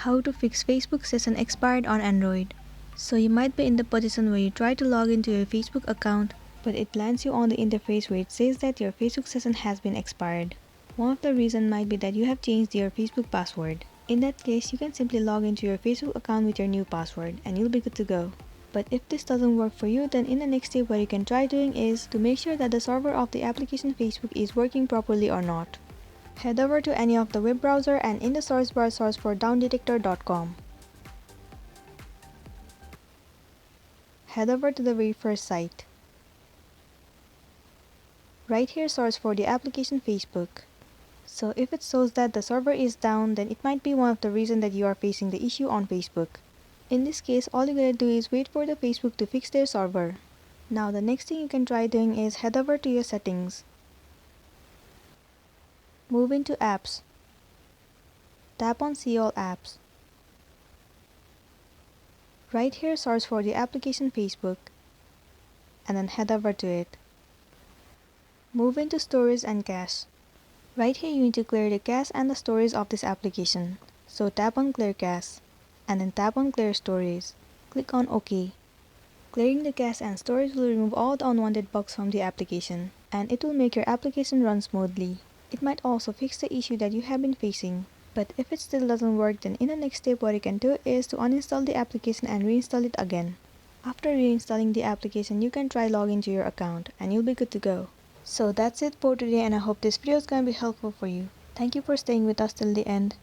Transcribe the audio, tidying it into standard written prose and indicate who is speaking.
Speaker 1: How to fix Facebook session expired on Android. So you might be in the position where you try to log into your Facebook account, but it lands you on the interface where it says that your Facebook session has been expired. One of the reasons might be that you have changed your Facebook password. In that case, you can simply log into your Facebook account with your new password and you'll be good to go. But if this doesn't work for you, then in the next step what you can try doing is to make sure that the server of the application Facebook is working properly or not. Head over to any of the web browser and in the search bar search for downdetector.com. Head over to the very first site. Right here search for the application Facebook. So if it shows that the server is down, then it might be one of the reasons that you are facing the issue on Facebook. In this case, all you gotta do is wait for the Facebook to fix their server. Now the next thing you can try doing is head over to your settings. Move into apps. Tap on see all apps. Right here search for the application Facebook and then head over to it. Move into storage and cache. Right here you need to clear the cache and the storage of this application. So tap on clear cache and then tap on clear storage. Click on OK. Clearing the cache and storage will remove all the unwanted bugs from the application and it will make your application run smoothly. It might also fix the issue that you have been facing. But if it still doesn't work, then in the next step what you can do is to uninstall the application and reinstall it again. After reinstalling the application, you can try log into your account and you'll be good to go. So that's it for today and I hope this video is going to be helpful for you. Thank you for staying with us till the end.